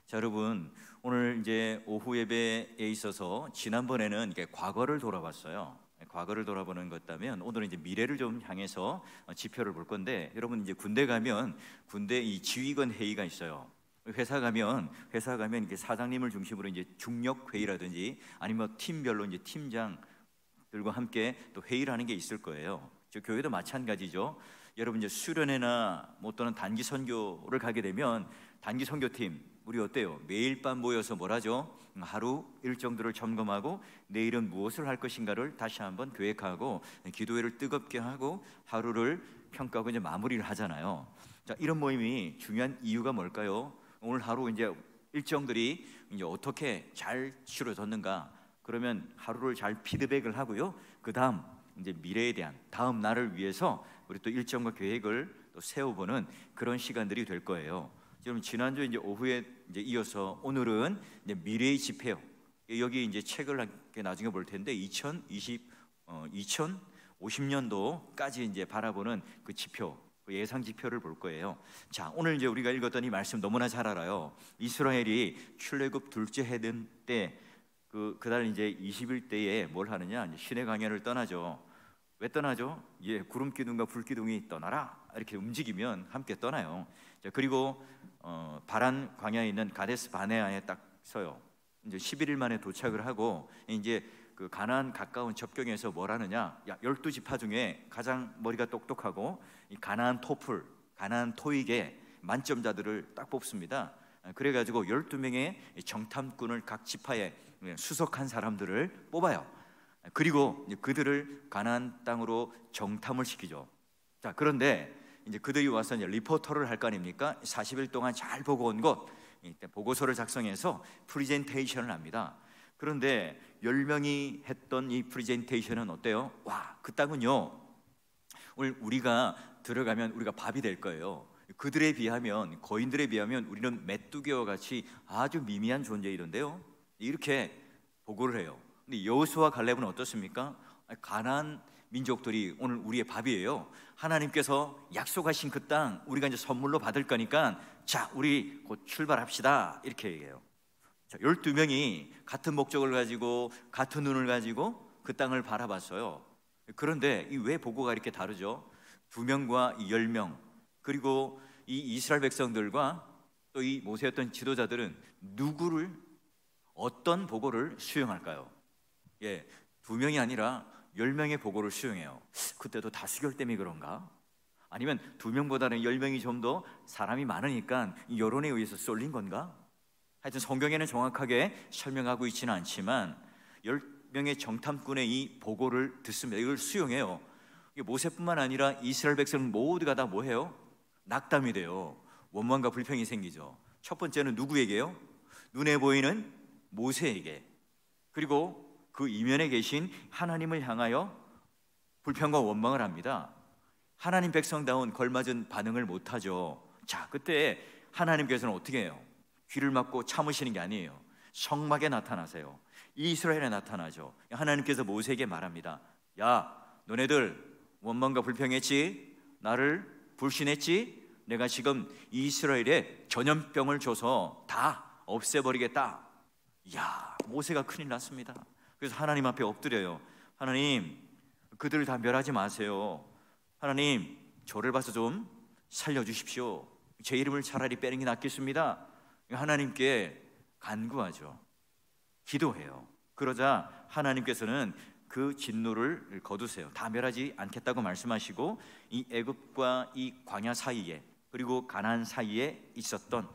자, 여러분, 오늘 이제 오후 예배에 있어서 지난번에는 이게 과거를 돌아봤어요. 과거를 돌아보는 것다면 오늘은 이제 미래를 좀 향해서 지표를 볼 건데, 여러분 이제 군대 가면 군대 이 지휘관 회의가 있어요. 회사 가면 이게 사장님을 중심으로 이제 중력 회의라든지 아니면 팀별로 이제 팀장들과 함께 또 회의를 하는 게 있을 거예요. 저 교회도 마찬가지죠. 여러분 이제 수련회나 뭐 또는 단기 선교를 가게 되면 단기 선교팀 우리 어때요? 매일 밤 모여서 뭘 하죠? 하루 일정들을 점검하고 내일은 무엇을 할 것인가를 다시 한번 계획하고 기도회를 뜨겁게 하고 하루를 평가하고 이제 마무리를 하잖아요. 자, 이런 모임이 중요한 이유가 뭘까요? 오늘 하루 이제 일정들이 이제 어떻게 잘 치러졌는가? 그러면 하루를 잘 피드백을 하고요. 그 다음 이제 미래에 대한 다음 날을 위해서 우리 또 일정과 계획을 또 세워보는 그런 시간들이 될 거예요. 여러분 지난주 이제 오후에 이제 이어서 오늘은 이제 미래의 지표요. 여기 이제 책을 나중에 볼 텐데 2050년도까지 이제 바라보는 그 지표, 그 예상 지표를 볼 거예요. 자, 오늘 이제 우리가 읽었던 이 말씀 너무나 잘 알아요. 이스라엘이 출애굽 둘째 해든 때 그달 이제 20일때에 뭘 하느냐? 이제 시내 광야를 떠나죠. 왜 떠나죠? 예, 구름 기둥과 불 기둥이 떠나라 이렇게 움직이면 함께 떠나요. 자, 그리고 바란 광야에 있는 가데스 바네아에 딱 서요. 이제 11일 만에 도착을 하고 이제 그 가나안 가까운 접경에서 뭘 하느냐? 12지파 중에 가장 머리가 똑똑하고 이 가나안 토익의 만점자들을 딱 뽑습니다. 그래가지고 12명의 정탐꾼을 각 지파에 수석한 사람들을 뽑아요. 그리고 그들을 가나안 땅으로 정탐을 시키죠. 자, 그런데 이제 그들이 와서 이제 리포터를 할 거 아닙니까? 40일 동안 잘 보고 온 것 보고서를 작성해서 프리젠테이션을 합니다. 그런데 10명이 했던 이 프리젠테이션은 어때요? 와, 그 땅은요 오늘 우리가 들어가면 우리가 밥이 될 거예요. 그들에 비하면, 거인들에 비하면 우리는 메뚜기와 같이 아주 미미한 존재이던데요, 이렇게 보고를 해요. 근데 여호수아와 갈렙은 어떻습니까? 가나안 민족들이 오늘 우리의 밥이에요. 하나님께서 약속하신 그 땅 우리가 이제 선물로 받을 거니까 자, 우리 곧 출발합시다 이렇게 얘기해요. 자, 12명이 같은 목적을 가지고 같은 눈을 가지고 그 땅을 바라봤어요. 그런데 이 왜 보고가 이렇게 다르죠? 2명과 10명, 그리고 이 이스라엘 백성들과 또 이 모세였던 지도자들은 누구를, 어떤 보고를 수용할까요? 예, 2명이 아니라 10명의 보고를 수용해요. 그때도 다수결 때문에 그런가? 아니면 2명보다는 10명이 좀 더 사람이 많으니까 여론에 의해서 쏠린 건가? 하여튼 성경에는 정확하게 설명하고 있지는 않지만 10명의 정탐꾼의 이 보고를 듣습니다. 이걸 수용해요. 모세뿐만 아니라 이스라엘 백성 모두가 다 뭐해요? 낙담이 돼요. 원망과 불평이 생기죠. 첫 번째는 누구에게요? 눈에 보이는 모세에게, 그리고 그 이면에 계신 하나님을 향하여 불평과 원망을 합니다. 하나님 백성다운 걸맞은 반응을 못하죠. 자, 그때 하나님께서는 어떻게 해요? 귀를 막고 참으시는 게 아니에요. 성막에 나타나세요. 이스라엘에 나타나죠. 하나님께서 모세에게 말합니다. 야, 너네들 원망과 불평했지? 나를 불신했지? 내가 지금 이스라엘에 전염병을 줘서 다 없애버리겠다. 이야, 모세가 큰일 났습니다. 그래서 하나님 앞에 엎드려요. 하나님, 그들을 다 멸하지 마세요. 하나님, 저를 봐서 좀 살려주십시오. 제 이름을 차라리 빼는 게 낫겠습니다. 하나님께 간구하죠. 기도해요. 그러자 하나님께서는 그 진노를 거두세요. 다 멸하지 않겠다고 말씀하시고 이 애굽과 이 광야 사이에, 그리고 가나안 사이에 있었던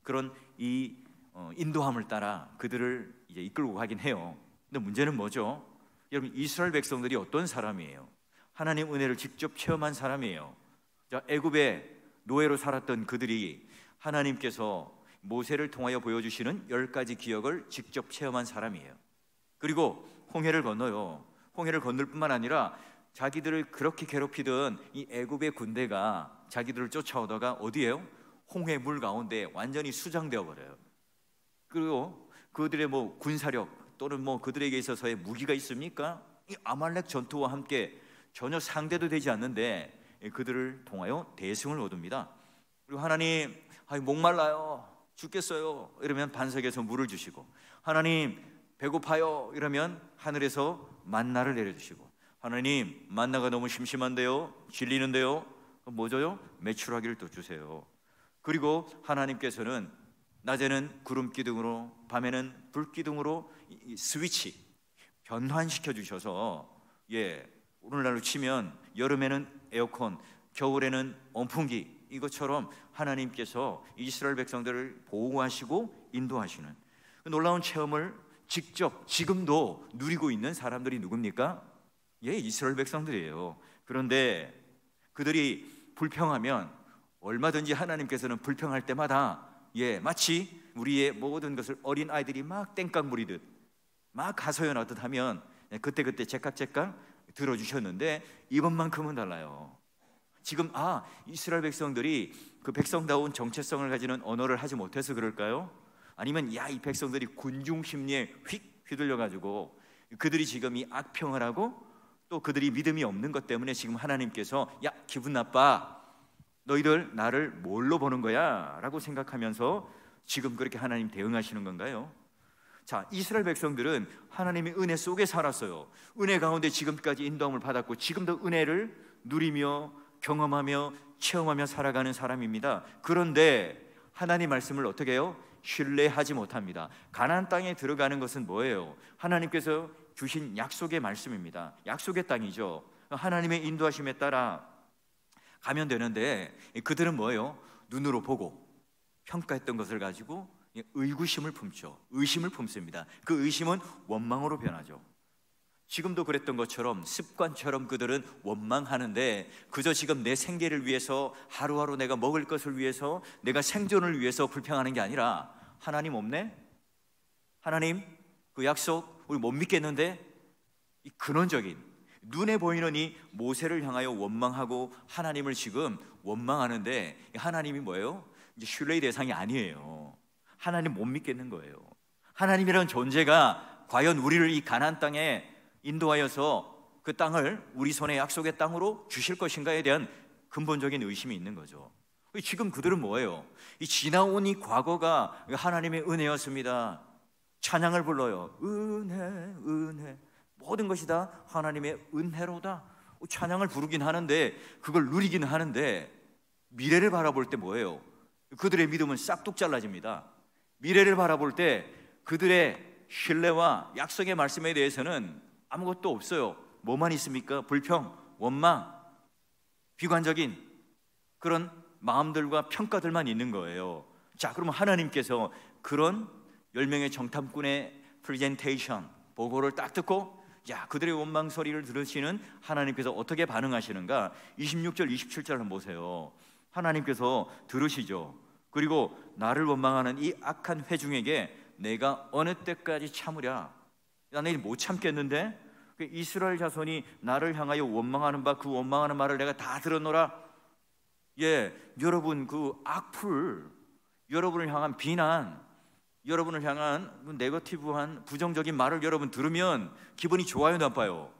그런 이 인도함을 따라 그들을 이제 이끌고 가긴 해요. 근데 문제는 뭐죠? 여러분, 이스라엘 백성들이 어떤 사람이에요? 하나님 은혜를 직접 체험한 사람이에요. 자, 애굽의 노예로 살았던 그들이 하나님께서 모세를 통하여 보여주시는 10가지 기억을 직접 체험한 사람이에요. 그리고 홍해를 건너요. 홍해를 건널 뿐만 아니라 자기들을 그렇게 괴롭히던 이 애굽의 군대가 자기들을 쫓아오다가 어디에요? 홍해 물 가운데 완전히 수장되어 버려요. 그리고 그들의 뭐 군사력 또는 뭐 그들에게 있어서의 무기가 있습니까? 이 아말렉 전투와 함께 전혀 상대도 되지 않는데 그들을 통하여 대승을 얻습니다. 그리고 하나님, 목말라요. 죽겠어요 이러면 반석에서 물을 주시고, 하나님 배고파요 이러면 하늘에서 만나를 내려주시고, 하나님 만나가 너무 심심한데요, 질리는데요, 뭐 줘요? 메추라기를 또 주세요. 그리고 하나님께서는 낮에는 구름 기둥으로, 밤에는 불 기둥으로 스위치 변환시켜 주셔서, 오늘날로 치면 여름에는 에어컨, 겨울에는 온풍기, 이것처럼 하나님께서 이스라엘 백성들을 보호하시고 인도하시는 그 놀라운 체험을 직접 지금도 누리고 있는 사람들이 누굽니까? 이스라엘 백성들이에요. 그런데 그들이 불평하면 얼마든지 하나님께서는 불평할 때마다 마치 우리의 모든 것을 어린 아이들이 막 땡깡 부리듯 막 가소연하듯 하면 그때그때 제깍제깍 들어주셨는데, 이번만큼은 달라요. 지금 이스라엘 백성들이 그 백성다운 정체성을 가지는 언어를 하지 못해서 그럴까요? 아니면 이 백성들이 군중 심리에 휙 휘둘려가지고 그들이 지금 이 악평을 하고 또 그들이 믿음이 없는 것 때문에 지금 하나님께서 기분 나빠, 너희들 나를 뭘로 보는 거야? 라고 생각하면서 지금 그렇게 하나님 대응하시는 건가요? 자, 이스라엘 백성들은 하나님의 은혜 속에 살았어요. 은혜 가운데 지금까지 인도함을 받았고 지금도 은혜를 누리며 경험하며 체험하며 살아가는 사람입니다. 그런데 하나님 말씀을 어떻게 해요? 신뢰하지 못합니다. 가나안 땅에 들어가는 것은 뭐예요? 하나님께서 주신 약속의 말씀입니다. 약속의 땅이죠. 하나님의 인도하심에 따라 가면 되는데, 그들은 뭐예요? 눈으로 보고 평가했던 것을 가지고 의구심을 품죠. 의심을 품습니다. 그 의심은 원망으로 변하죠. 지금도 그랬던 것처럼 습관처럼 그들은 원망하는데, 그저 지금 내 생계를 위해서, 하루하루 내가 먹을 것을 위해서, 내가 생존을 위해서 불평하는 게 아니라, 하나님 없네? 하나님 그 약속 우리 못 믿겠는데? 이 근원적인 눈에 보이는 이 모세를 향하여 원망하고 하나님을 지금 원망하는데, 하나님이 뭐예요? 이제 신뢰의 대상이 아니에요. 하나님 못 믿겠는 거예요. 하나님이라는 존재가 과연 우리를 이 가나안 땅에 인도하여서 그 땅을 우리 손에 약속의 땅으로 주실 것인가에 대한 근본적인 의심이 있는 거죠. 지금 그들은 뭐예요? 이 지나온 이 과거가 하나님의 은혜였습니다. 찬양을 불러요. 은혜, 은혜, 모든 것이 다 하나님의 은혜로다. 찬양을 부르긴 하는데, 그걸 누리긴 하는데, 미래를 바라볼 때 뭐예요? 그들의 믿음은 싹둑 잘라집니다. 미래를 바라볼 때 그들의 신뢰와 약속의 말씀에 대해서는 아무것도 없어요. 뭐만 있습니까? 불평, 원망, 비관적인 그런 마음들과 평가들만 있는 거예요. 자, 그러면 하나님께서 그런 10명의 정탐꾼의 프레젠테이션, 보고를 딱 듣고 그들의 원망 소리를 들으시는 하나님께서 어떻게 반응하시는가? 26절, 27절 한번 보세요. 하나님께서 들으시죠. 그리고 나를 원망하는 이 악한 회중에게 내가 어느 때까지 참으랴? 나는 못 참겠는데? 이스라엘 자손이 나를 향하여 원망하는 바, 그 원망하는 말을 내가 다 들었노라. 여러분 그 악플, 여러분을 향한 비난, 여러분을 향한 네거티브한 부정적인 말을 여러분 들으면 기분이 좋아요, 나빠요?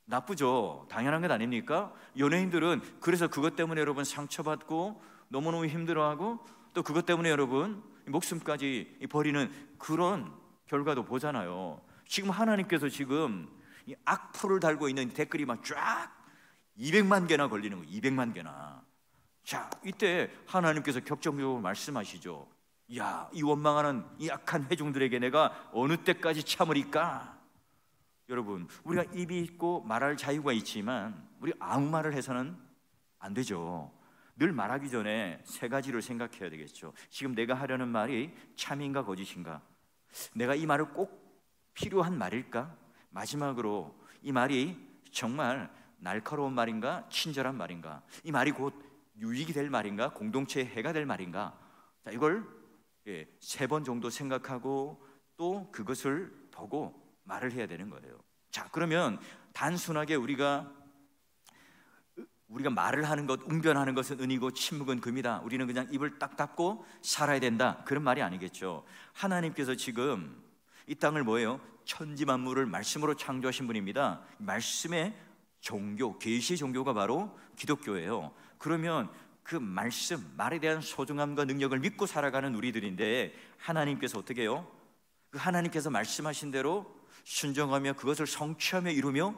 나쁘죠. 당연한 것 아닙니까? 연예인들은 그래서 그것 때문에 여러분 상처받고 너무너무 힘들어하고, 또 그것 때문에 여러분 목숨까지 버리는 그런 결과도 보잖아요. 지금 하나님께서 지금 이 악플을 달고 있는 댓글이 막 쫙 200만 개나 걸리는 거예요. 200만 개나. 자, 이때 하나님께서 격정적으로 말씀하시죠. 이 원망하는 이 악한 회중들에게 내가 어느 때까지 참으리까? 여러분, 우리가 입이 있고 말할 자유가 있지만 우리 아무 말을 해서는 안 되죠. 늘 말하기 전에 세 가지를 생각해야 되겠죠. 지금 내가 하려는 말이 참인가 거짓인가? 내가 이 말을 꼭 필요한 말일까? 마지막으로 이 말이 정말 날카로운 말인가? 친절한 말인가? 이 말이 곧 유익이 될 말인가? 공동체에 해가 될 말인가? 자, 이걸 3번 정도 생각하고 또 그것을 보고 말을 해야 되는 거예요. 자, 그러면 단순하게 우리가 말을 하는 것, 웅변하는 것은 은이고 침묵은 금이다, 우리는 그냥 입을 딱 닫고 살아야 된다, 그런 말이 아니겠죠. 하나님께서 지금 이 땅을 뭐예요? 천지 만물을 말씀으로 창조하신 분입니다. 말씀의 종교, 계시의 종교가 바로 기독교예요. 그러면 그 말씀, 말에 대한 소중함과 능력을 믿고 살아가는 우리들인데 하나님께서 어떻게 해요? 그 하나님께서 말씀하신 대로 순종하며 그것을 성취하며 이루며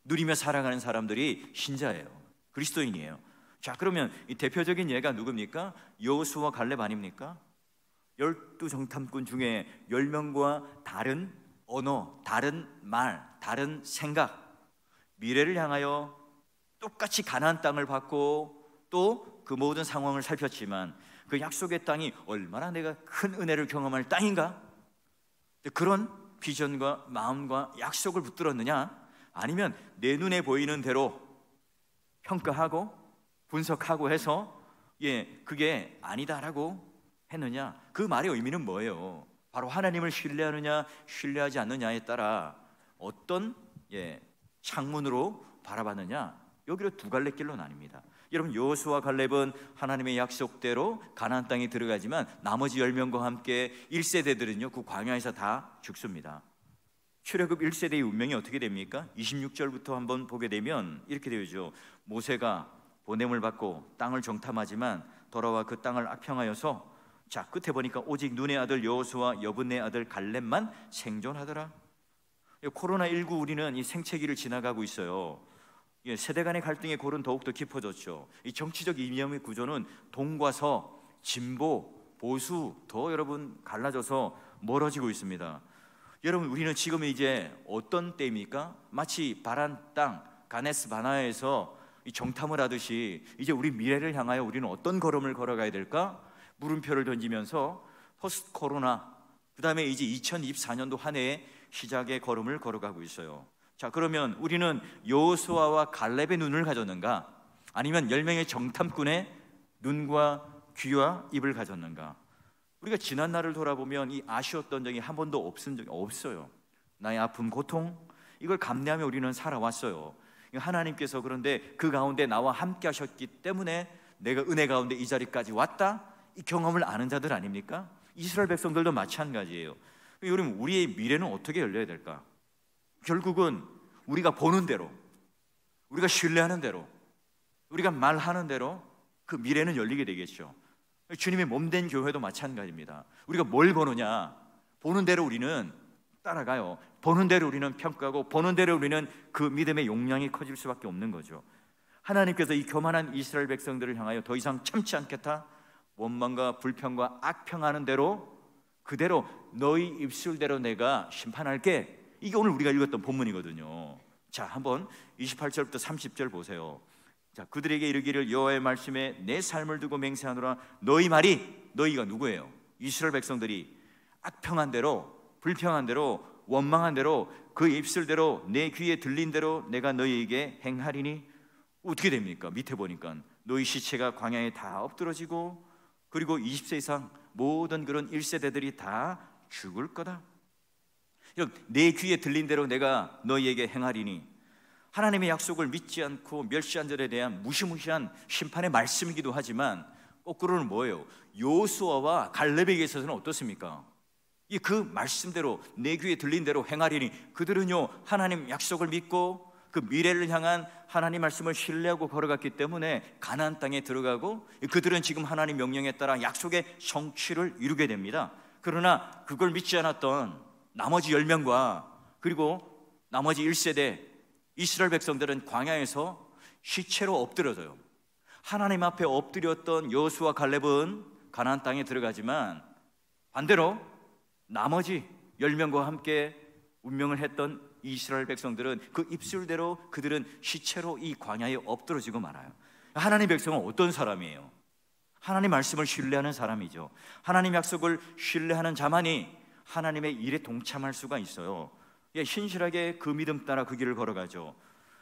누리며 살아가는 사람들이 신자예요. 그리스도인이에요. 자, 그러면 이 대표적인 예가 누굽니까? 여호수아 갈렙 아닙니까? 12정탐꾼 중에 10명과 다른 언어, 다른 말, 다른 생각, 미래를 향하여 똑같이 가나안 땅을 받고 또 그 모든 상황을 살폈지만 그 약속의 땅이 얼마나 내가 큰 은혜를 경험할 땅인가? 그런 비전과 마음과 약속을 붙들었느냐? 아니면 내 눈에 보이는 대로 평가하고 분석하고 해서 그게 아니다라고 했느냐? 그 말의 의미는 뭐예요? 바로 하나님을 신뢰하느냐 신뢰하지 않느냐에 따라 어떤 창문으로 바라봤느냐, 여기로 두 갈래 길로 나뉩니다. 여러분, 여호수아 갈렙은 하나님의 약속대로 가나안 땅에 들어가지만 나머지 10명과 함께 1세대들은요 그 광야에서 다 죽습니다. 출애굽 1세대의 운명이 어떻게 됩니까? 26절부터 한번 보게 되면 이렇게 되죠. 모세가 보냄을 받고 땅을 정탐하지만 돌아와 그 땅을 악평하여서, 자, 끝에 보니까 오직 눈의 아들 여호수아 여분의 아들 갈렙만 생존하더라. 코로나19 우리는 이 생체기를 지나가고 있어요. 세대 간의 갈등의 골은 더욱더 깊어졌죠. 이 정치적 이념의 구조는 동과 서, 진보, 보수 더 여러분 갈라져서 멀어지고 있습니다. 여러분, 우리는 지금 이제 어떤 때입니까? 마치 바란 땅 가네스 바나에서 정탐을 하듯이 이제 우리 미래를 향하여 우리는 어떤 걸음을 걸어가야 될까? 물음표를 던지면서 포스트 코로나, 그 다음에 이제 2024년도 한 해의 시작의 걸음을 걸어가고 있어요. 자, 그러면 우리는 여호수아와 갈렙의 눈을 가졌는가? 아니면 10명의 정탐꾼의 눈과 귀와 입을 가졌는가? 우리가 지난 날을 돌아보면 이 아쉬웠던 적이 한 번도 없은 적이 없어요. 나의 아픔, 고통, 이걸 감내하며 우리는 살아왔어요. 하나님께서 그런데 그 가운데 나와 함께 하셨기 때문에 내가 은혜 가운데 이 자리까지 왔다, 이 경험을 아는 자들 아닙니까? 이스라엘 백성들도 마찬가지예요. 여러분, 우리의 미래는 어떻게 열려야 될까? 결국은 우리가 보는 대로, 우리가 신뢰하는 대로, 우리가 말하는 대로 그 미래는 열리게 되겠죠. 주님의 몸된 교회도 마찬가지입니다. 우리가 뭘 보느냐, 보는 대로 우리는 따라가요. 보는 대로 우리는 평가하고 보는 대로 우리는 그 믿음의 용량이 커질 수밖에 없는 거죠. 하나님께서 이 교만한 이스라엘 백성들을 향하여 더 이상 참지 않겠다, 원망과 불평과 악평하는 대로 그대로 너희 입술대로 내가 심판할게. 이게 오늘 우리가 읽었던 본문이거든요. 자, 한번 28절부터 30절 보세요. 자, 그들에게 이르기를 여호와의 말씀에 내 삶을 두고 맹세하노라. 너희 말이, 너희가 누구예요? 이스라엘 백성들이 악평한 대로, 불평한 대로, 원망한 대로 그 입술대로 내 귀에 들린 대로 내가 너희에게 행하리니. 어떻게 됩니까? 밑에 보니까 너희 시체가 광야에 다 엎드러지고 그리고 20세 이상 모든 그런 1세대들이 다 죽을 거다. 내 귀에 들린 대로 내가 너희에게 행하리니. 하나님의 약속을 믿지 않고 멸시한 자들에 대한 무시무시한 심판의 말씀이기도 하지만 거꾸로는 뭐예요? 여호수아와 갈렙에게 있어서는 어떻습니까? 그 말씀대로 내 귀에 들린 대로 행하리니, 그들은요 하나님 약속을 믿고 그 미래를 향한 하나님 말씀을 신뢰하고 걸어갔기 때문에 가나안 땅에 들어가고, 그들은 지금 하나님 명령에 따라 약속의 성취를 이루게 됩니다. 그러나 그걸 믿지 않았던 나머지 10명과 그리고 나머지 1세대 이스라엘 백성들은 광야에서 시체로 엎드려져요. 하나님 앞에 엎드렸던 여호수아 갈렙은 가나안 땅에 들어가지만 반대로 나머지 10명과 함께 운명을 했던 이스라엘 백성들은 그 입술대로 그들은 시체로 이 광야에 엎드러지고 말아요. 하나님 백성은 어떤 사람이에요? 하나님 말씀을 신뢰하는 사람이죠. 하나님 약속을 신뢰하는 자만이 하나님의 일에 동참할 수가 있어요. 신실하게 그 믿음 따라 그 길을 걸어가죠.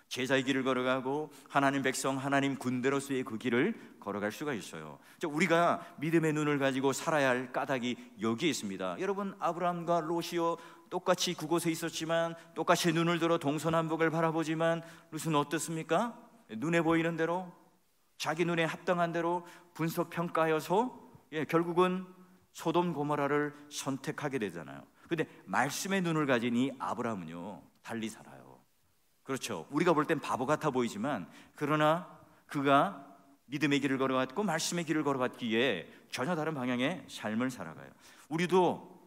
제자의 길을 걸어가고 하나님 백성, 하나님 군대로서의 그 길을 걸어갈 수가 있어요. 우리가 믿음의 눈을 가지고 살아야 할 까닭이 여기에 있습니다. 여러분, 아브라함과 롯이요 똑같이 그곳에 있었지만 똑같이 눈을 들어 동서남북을 바라보지만 롯은 어떻습니까? 눈에 보이는 대로 자기 눈에 합당한 대로 분석 평가하여서 결국은 소돔 고모라를 선택하게 되잖아요. 근데 말씀의 눈을 가진 이 아브라함은요 달리 살아요. 그렇죠. 우리가 볼 땐 바보 같아 보이지만 그러나 그가 믿음의 길을 걸어갔고 말씀의 길을 걸어갔기에 전혀 다른 방향의 삶을 살아가요. 우리도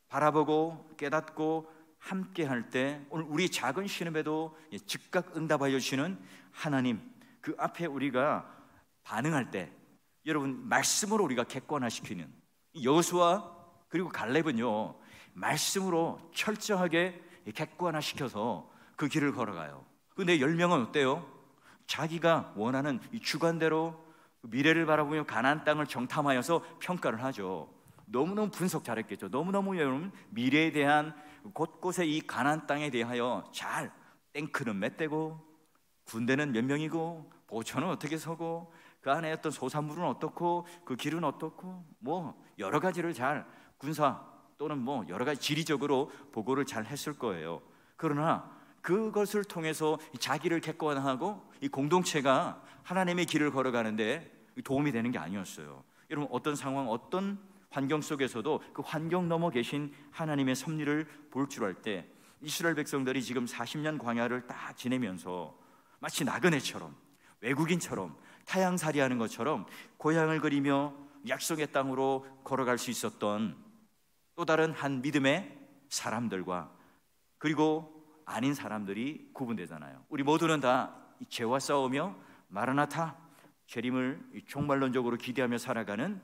바라보고 깨닫고 함께 할 때 오늘 우리 작은 신음에도 즉각 응답하여 주시는 하나님, 그 앞에 우리가 반응할 때 여러분 말씀으로 우리가 객관화시키는 여호수아 그리고 갈렙은요 말씀으로 철저하게 객관화시켜서 그 길을 걸어가요. 근데 10명은 어때요? 자기가 원하는 이 주관대로 미래를 바라보며 가나안 땅을 정탐하여서 평가를 하죠. 너무너무 분석 잘했겠죠. 너무너무 여러분 미래에 대한 곳곳에 이 가나안 땅에 대하여 잘 탱크는 몇 대고 군대는 몇 명이고 보초는 어떻게 서고 그 안에 어떤 소산물은 어떻고 그 길은 어떻고 뭐 여러 가지를 잘 군사 또는 뭐 여러 가지 지리적으로 보고를 잘 했을 거예요. 그러나 그것을 통해서 자기를 객관화하고 이 공동체가 하나님의 길을 걸어가는데 도움이 되는 게 아니었어요. 여러분 어떤 상황 어떤 환경 속에서도 그 환경 넘어 계신 하나님의 섭리를 볼 줄 알 때 이스라엘 백성들이 지금 40년 광야를 딱 지내면서 마치 나그네처럼 외국인처럼 타향살이하는 것처럼 고향을 그리며 약속의 땅으로 걸어갈 수 있었던 또 다른 한 믿음의 사람들과 그리고 아닌 사람들이 구분되잖아요. 우리 모두는 다 죄와 싸우며 마라나타 재림을 종말론적으로 기대하며 살아가는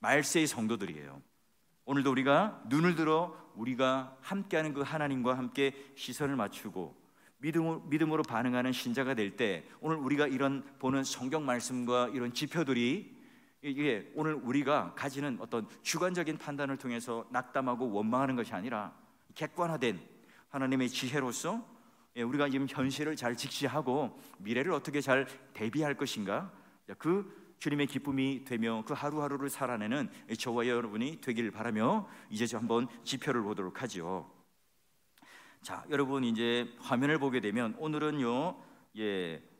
말세의 성도들이에요. 오늘도 우리가 눈을 들어 우리가 함께하는 그 하나님과 함께 시선을 맞추고 믿음으로 반응하는 신자가 될 때 오늘 우리가 이런 보는 성경 말씀과 이런 지표들이 이게 오늘 우리가 가지는 어떤 주관적인 판단을 통해서 낙담하고 원망하는 것이 아니라 객관화된 하나님의 지혜로서 우리가 지금 현실을 잘 직시하고 미래를 어떻게 잘 대비할 것인가, 그 주님의 기쁨이 되며 그 하루하루를 살아내는 저와 여러분이 되기를 바라며 이제 한번 지표를 보도록 하죠. 자, 여러분 이제 화면을 보게 되면 오늘은요,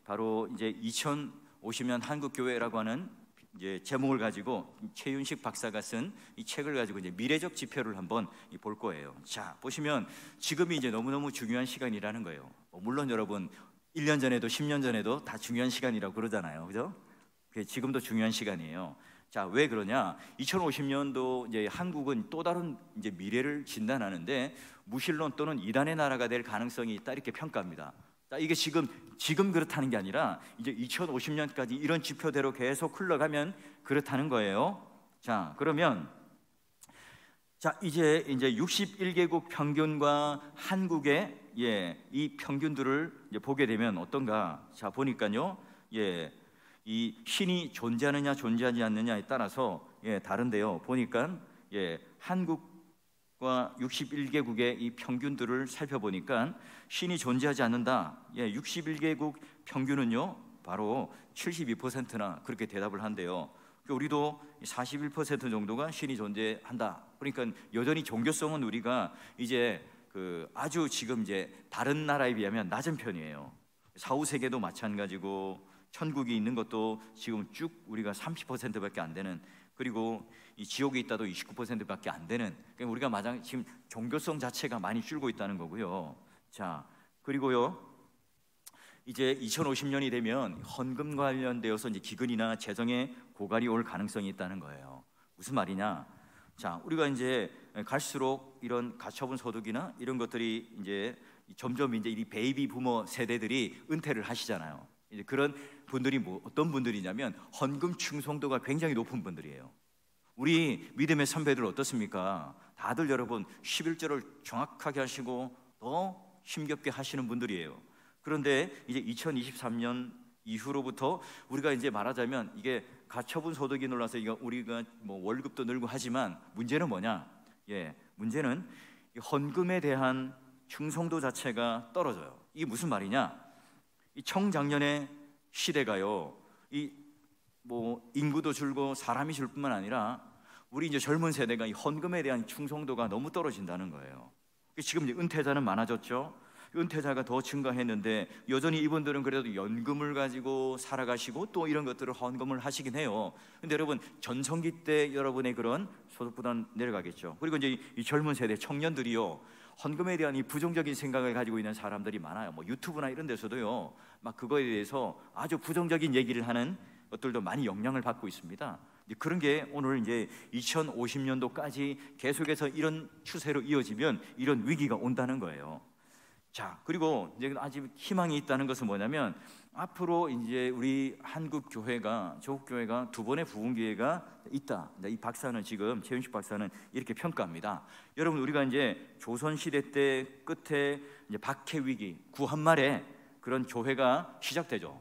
바로 이제 2050년 한국 교회라고 하는 이제 제목을 가지고 최윤식 박사가 쓴 이 책을 가지고 이제 미래적 지표를 한번 볼 거예요. 자, 보시면 지금이 이제 너무너무 중요한 시간이라는 거예요. 물론 여러분 1년 전에도 10년 전에도 다 중요한 시간이라고 그러잖아요. 그죠? 지금도 중요한 시간이에요. 자, 왜 그러냐? 2050년도 이제 한국은 또 다른 이제 미래를 진단하는데 무신론 또는 이단의 나라가 될 가능성이 있다 이렇게 평가합니다. 자, 이게 지금 그렇다는 게 아니라 이제 2050년까지 이런 지표대로 계속 흘러가면 그렇다는 거예요. 자, 그러면 이제 61개국 평균과 한국의 이 평균들을 이제 보게 되면 어떤가? 자, 보니까요. 이 신이 존재하느냐 존재하지 않느냐에 따라서 다른데요. 보니까 한국과 61개국의 이 평균들을 살펴보니까 신이 존재하지 않는다. 61개국 평균은요 바로 72%나 그렇게 대답을 한대요. 우리도 41% 정도가 신이 존재한다. 그러니까 여전히 종교성은 우리가 이제 아주 지금 이제 다른 나라에 비하면 낮은 편이에요. 사후세계도 마찬가지고 천국이 있는 것도 지금 쭉 우리가 30%밖에 안 되는, 그리고 이 지옥에 있다도 29%밖에 안 되는, 그러니까 우리가 마냥 지금 종교성 자체가 많이 줄고 있다는 거고요. 자, 그리고요 이제 2050년이 되면 헌금 관련되어서 이제 기근이나 재정에 고갈이 올 가능성이 있다는 거예요. 무슨 말이냐? 자, 우리가 이제 갈수록 이런 가처분 소득이나 이런 것들이 이제 점점 이제 이 베이비 부머 세대들이 은퇴를 하시잖아요. 이제 그런 분들이 어떤 분들이냐면 헌금 충성도가 굉장히 높은 분들이에요. 우리 믿음의 선배들 어떻습니까? 다들 여러분 11절을 정확하게 하시고 더 힘겹게 하시는 분들이에요. 그런데 이제 2023년 이후로부터 우리가 이제 말하자면 이게 가처분 소득이 늘어나서 이거 우리가 뭐 월급도 늘고 하지만 문제는 뭐냐? 문제는 이 헌금에 대한 충성도 자체가 떨어져요. 이게 무슨 말이냐? 이 청장년의 시대가요, 이 뭐 인구도 줄고 사람이 줄 뿐만 아니라 우리 이제 젊은 세대가 이 헌금에 대한 충성도가 너무 떨어진다는 거예요. 지금 이제 은퇴자는 많아졌죠. 은퇴자가 더 증가했는데 여전히 이분들은 그래도 연금을 가지고 살아가시고 또 이런 것들을 헌금을 하시긴 해요. 근데 여러분 전성기 때 여러분의 그런 소득보다는 내려가겠죠. 그리고 이제 이 젊은 세대 청년들이요, 헌금에 대한 이 부정적인 생각을 가지고 있는 사람들이 많아요. 뭐 유튜브나 이런 데서도요 막 그거에 대해서 아주 부정적인 얘기를 하는 것들도 많이 영향을 받고 있습니다. 그런 게 오늘 이제 2050년도까지 계속해서 이런 추세로 이어지면 이런 위기가 온다는 거예요. 자, 그리고 이제 아직 희망이 있다는 것은 뭐냐면 앞으로 이제 우리 한국 교회가, 조국 교회가 두 번의 부흥 기회가 있다. 이 박사는, 지금 최윤식 박사는 이렇게 평가합니다. 여러분, 우리가 이제 조선 시대 때 끝에 이제 박해 위기, 구한말에 그런 교회가 시작되죠.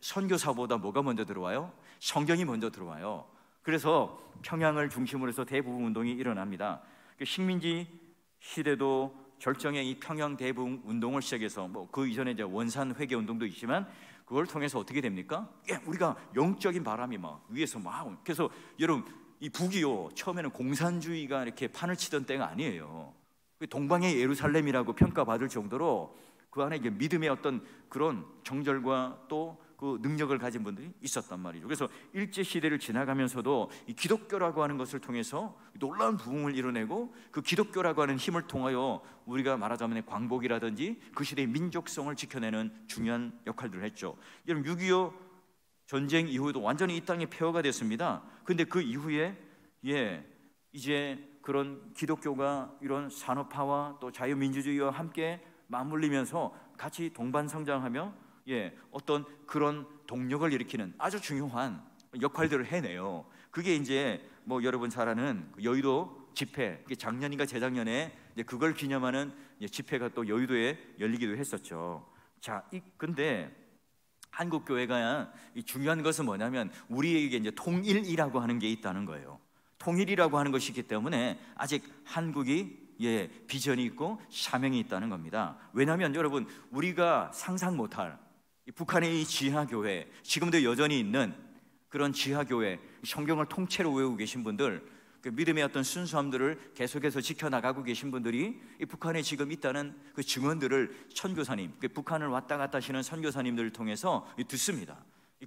선교사보다 뭐가 먼저 들어와요? 성경이 먼저 들어와요. 그래서 평양을 중심으로 해서 대부흥 운동이 일어납니다. 식민지 시대도 절정의 이 평양 대부흥 운동을 시작해서 뭐 그 이전에 이제 원산 회개 운동도 있지만 그걸 통해서 어떻게 됩니까? 우리가 영적인 바람이 막 위에서 막, 그래서 여러분 이 북이요, 처음에는 공산주의가 이렇게 판을 치던 때가 아니에요. 동방의 예루살렘이라고 평가받을 정도로 그 안에 이제 믿음의 어떤 그런 정절과 또 그 능력을 가진 분들이 있었단 말이죠. 그래서 일제 시대를 지나가면서도 이 기독교라고 하는 것을 통해서 놀라운 부흥을 이뤄내고, 그 기독교라고 하는 힘을 통하여 우리가 말하자면 광복이라든지 그 시대의 민족성을 지켜내는 중요한 역할들을 했죠. 여러분 6.25 전쟁 이후에도 완전히 이 땅이 폐허가 됐습니다. 그런데 그 이후에 이제 그런 기독교가 이런 산업화와 또 자유민주주의와 함께 맞물리면서 같이 동반성장하며 어떤 그런 동력을 일으키는 아주 중요한 역할들을 해내요. 그게 이제 뭐 여러분 잘 아는 여의도 집회, 작년인가 재작년에 그걸 기념하는 집회가 또 여의도에 열리기도 했었죠. 자, 근데 한국 교회가 중요한 것은 뭐냐면 우리에게 이제 통일이라고 하는 게 있다는 거예요. 통일이라고 하는 것이 있기 때문에 아직 한국이 비전이 있고 사명이 있다는 겁니다. 왜냐하면 여러분, 우리가 상상 못할 북한의 이 지하교회, 지금도 여전히 있는 그런 지하교회, 성경을 통째로 외우고 계신 분들, 그 믿음의 어떤 순수함들을 계속해서 지켜나가고 계신 분들이 이 북한에 지금 있다는 그 증언들을 선교사님, 북한을 왔다 갔다 하시는 선교사님들을 통해서 듣습니다.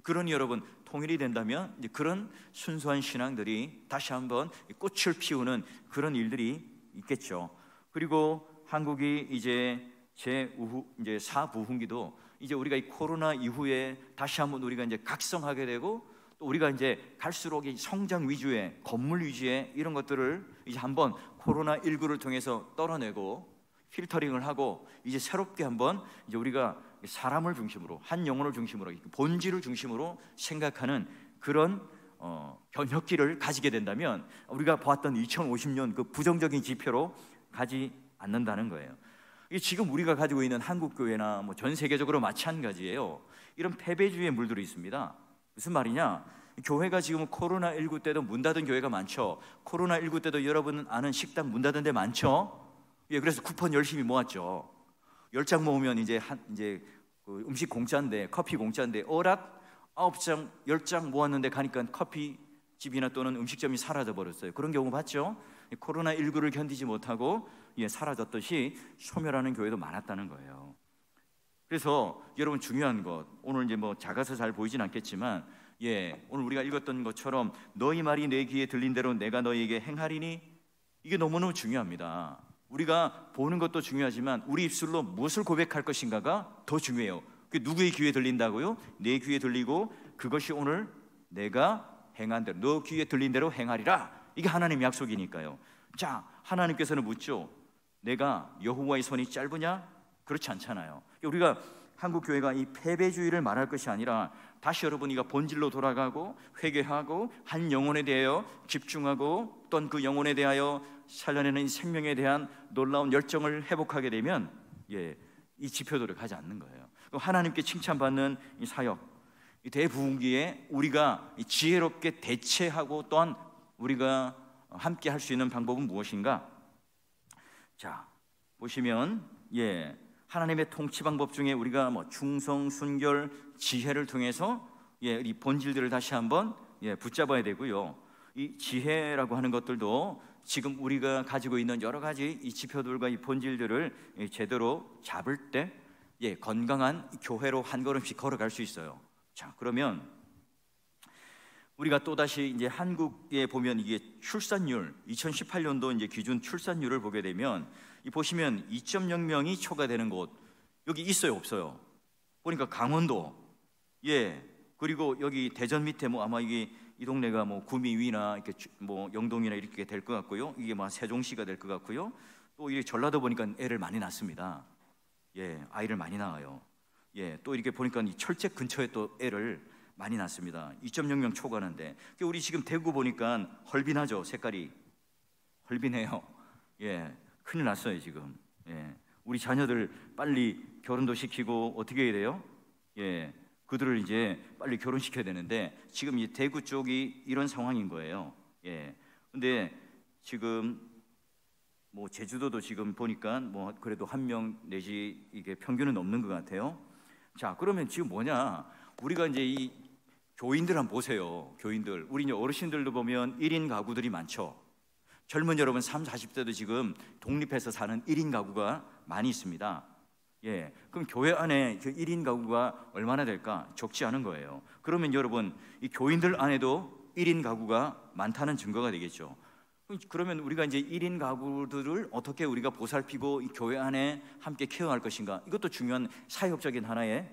그러니 여러분, 통일이 된다면 이제 그런 순수한 신앙들이 다시 한번 꽃을 피우는 그런 일들이 있겠죠. 그리고 한국이 이제 이제 4부흥기도 이제 우리가 이 코로나 이후에 다시 한번 우리가 이제 각성하게 되고, 또 우리가 이제 갈수록 이 성장 위주의, 건물 위주의 이런 것들을 이제 한번 코로나19를 통해서 떨어내고 필터링을 하고 이제 새롭게 한번 이제 우리가 사람을 중심으로, 한 영혼을 중심으로, 본질을 중심으로 생각하는 그런 변혁기를 가지게 된다면 우리가 보았던 2050년 그 부정적인 지표로 가지 않는다는 거예요. 지금 우리가 가지고 있는 한국교회나 뭐 전 세계적으로 마찬가지예요. 이런 패배주의에 물들어 있습니다. 무슨 말이냐? 교회가 지금 코로나19 때도 문 닫은 교회가 많죠. 코로나19 때도 여러분 아는 식당 문 닫은 데 많죠. 그래서 쿠폰 열심히 모았죠. 10장 모으면 이제 그 음식 공짜인데, 커피 공짜인데, 어락 9장, 10장 모았는데 가니까 커피집이나 또는 음식점이 사라져 버렸어요. 그런 경우 봤죠? 코로나19를 견디지 못하고 사라졌듯이 소멸하는 교회도 많았다는 거예요. 그래서 여러분 중요한 것, 오늘 이제 뭐 작아서 잘 보이진 않겠지만 오늘 우리가 읽었던 것처럼 너희 말이 내 귀에 들린 대로 내가 너희에게 행하리니, 이게 너무너무 중요합니다. 우리가 보는 것도 중요하지만 우리 입술로 무엇을 고백할 것인가가 더 중요해요. 그게 누구의 귀에 들린다고요? 내 귀에 들리고 그것이 오늘 내가 행한 대로, 너 귀에 들린 대로 행하리라. 이게 하나님의 약속이니까요. 자, 하나님께서는 묻죠. 내가 여호와의 손이 짧으냐? 그렇지 않잖아요. 우리가 한국교회가 이 패배주의를 말할 것이 아니라 다시 여러분이가 본질로 돌아가고 회개하고 한 영혼에 대하여 집중하고 또한 그 영혼에 대하여 살려내는 이 생명에 대한 놀라운 열정을 회복하게 되면 이 지표들을 가지 않는 거예요. 하나님께 칭찬받는 이 사역, 이 대부흥기에 우리가 지혜롭게 대체하고 또한 우리가 함께 할 수 있는 방법은 무엇인가? 자, 보시면 하나님의 통치 방법 중에 우리가 뭐 충성, 순결, 지혜를 통해서 이 본질들을 다시 한번 붙잡아야 되고요. 이 지혜라고 하는 것들도 지금 우리가 가지고 있는 여러 가지 이 지표들과 이 본질들을 제대로 잡을 때 건강한 교회로 한 걸음씩 걸어갈 수 있어요. 자, 그러면 우리가 또 다시 이제 한국에 보면 이게 출산율, 2018년도 이제 기준 출산율을 보게 되면 보시면 2.0명이 초과되는 곳 여기 있어요, 없어요? 보니까 강원도, 그리고 여기 대전 밑에 뭐 아마 이게 이 동네가 뭐 구미위나 이렇게 뭐 영동이나 이렇게 될 것 같고요. 이게 뭐 세종시가 될 것 같고요. 또 이게 전라도 보니까 애를 많이 낳습니다. 예, 아이를 많이 낳아요. 예, 또 이렇게 보니까 이 철책 근처에 또 애를 많이 낳습니다. 2.0명 초과하는데 우리 지금 대구 보니까 헐빈하죠. 색깔이 헐빈해요. 예, 큰일 났어요 지금. 예, 우리 자녀들 빨리 결혼도 시키고 어떻게 해야 돼요? 예, 그들을 이제 빨리 결혼시켜야 되는데 지금 이 대구 쪽이 이런 상황인 거예요. 예, 근데 지금 뭐 제주도도 지금 보니까 뭐 그래도 1명 내지 이게 평균은 넘는 것 같아요. 자, 그러면 지금 뭐냐? 우리가 이제 이 교인들 한번 보세요. 교인들, 우리 이제 어르신들도 보면 1인 가구들이 많죠. 젊은 여러분 30, 40대도 지금 독립해서 사는 1인 가구가 많이 있습니다. 예, 그럼 교회 안에 그 1인 가구가 얼마나 될까? 적지 않은 거예요. 그러면 여러분 이 교인들 안에도 1인 가구가 많다는 증거가 되겠죠. 그러면 우리가 이제 1인 가구들을 어떻게 우리가 보살피고 이 교회 안에 함께 케어할 것인가? 이것도 중요한 사역적인 하나의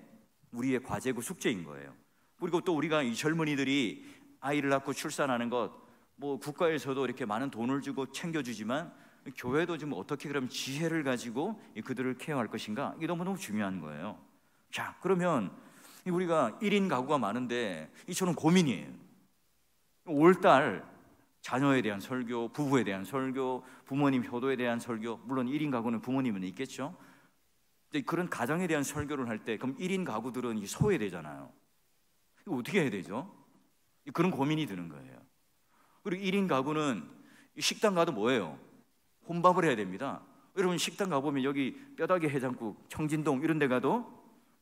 우리의 과제고 숙제인 거예요. 그리고 또 우리가 이 젊은이들이 아이를 낳고 출산하는 것, 뭐 국가에서도 이렇게 많은 돈을 주고 챙겨주지만 교회도 지금 어떻게 그럼 지혜를 가지고 그들을 케어할 것인가? 이게 너무너무 중요한 거예요. 자, 그러면 우리가 1인 가구가 많은데 저는 고민이에요. 올달 자녀에 대한 설교, 부부에 대한 설교, 부모님 효도에 대한 설교, 물론 1인 가구는 부모님은 있겠죠. 그런 가정에 대한 설교를 할 때 그럼 1인 가구들은 소외되잖아요. 이거 어떻게 해야 되죠? 그런 고민이 드는 거예요. 그리고 1인 가구는 식당 가도 뭐예요? 혼밥을 해야 됩니다. 여러분 식당 가보면 여기 뼈다귀 해장국, 청진동 이런 데 가도